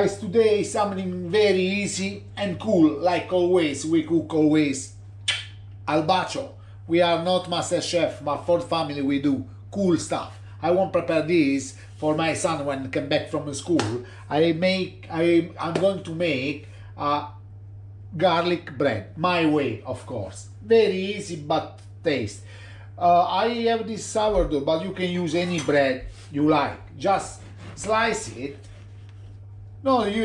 Guys, today is something very easy and cool, like always. We cook always al bacio. We are not master chef, but for the family we do cool stuff. I won't prepare this for my son when he come back from school. I'm going to make a garlic bread, my way, of course. Very easy but taste. I have this sourdough, but you can use any bread you like. Just slice it. No, you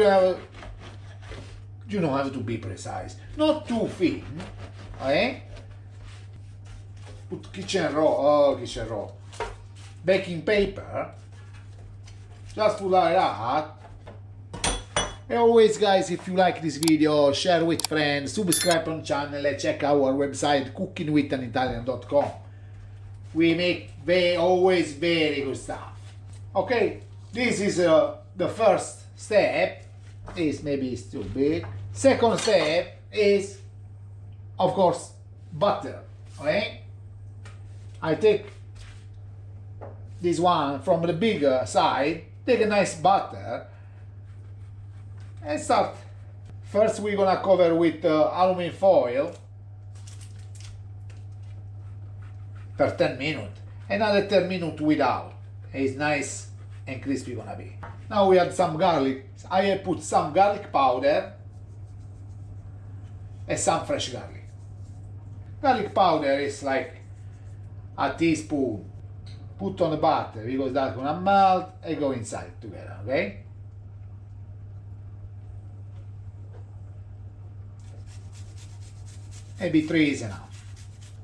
don't have to be precise. Not too thin, okay? Put kitchen roll, baking paper. Just put like that. And always, guys, if you like this video, share with friends, subscribe on channel, and check our website cookingwithanitalian.com. We make always very good stuff. Okay, this is the first step. This maybe is too big. Second step is, of course, butter. Okay, I take this one from the bigger side. Take a nice butter and start. First, we're gonna cover with aluminum foil for 10 minutes. Another 10 minutes without. It's nice and crispy gonna be. Now we add some garlic. I have put some garlic powder and some fresh garlic. Garlic powder is like a teaspoon. Put on the butter because that's gonna melt and go inside together, okay? Maybe 3 is enough.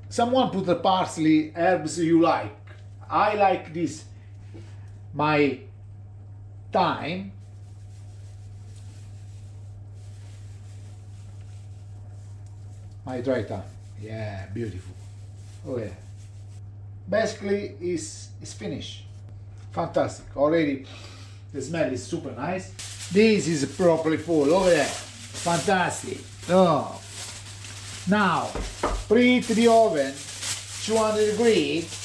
Someone put the parsley, herbs you like. I like this, my thyme. My dry thyme. Yeah, beautiful. Oh yeah. Basically is finished. Fantastic. Already the smell is super nice. This is properly full. Oh yeah. Fantastic. Oh. Now preheat the oven 200 degrees.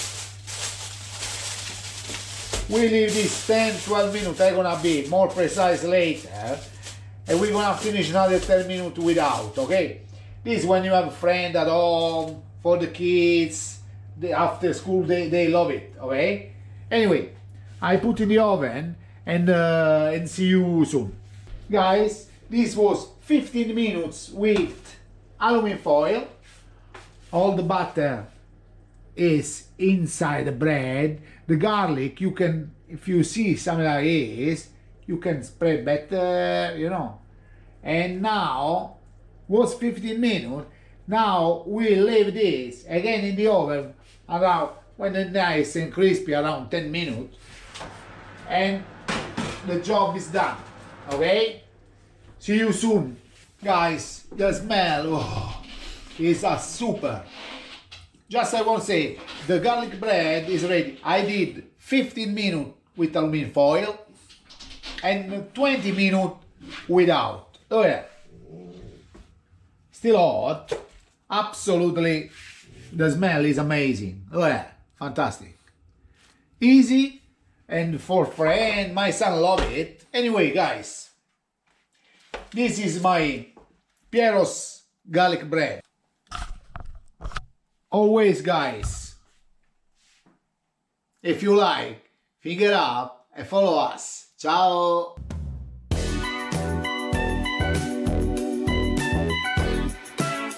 We leave this 10-12 minutes. I'm gonna be more precise later. And we're gonna finish another 10 minutes without, okay? This is when you have a friend at home, for the kids, after school they love it, okay? Anyway, I put in the oven and see you soon. Guys, this was 15 minutes with aluminum foil. All the butter is inside the bread. The garlic, you can, if you see something like this, you can spread better, you know. And now, was 15 minutes. Now we leave this again in the oven around, when it's nice and crispy, around 10 minutes. And the job is done, okay? See you soon. Guys, the smell is super. Just I want to say, the garlic bread is ready. I did 15 minutes with aluminum foil and 20 minutes without. Oh yeah. Still hot. Absolutely. The smell is amazing. Oh yeah. Fantastic. Easy. And for friend, my son love it. Anyway, guys. This is my Piero's garlic bread. Always, guys, if you like, finger up and follow us. Ciao!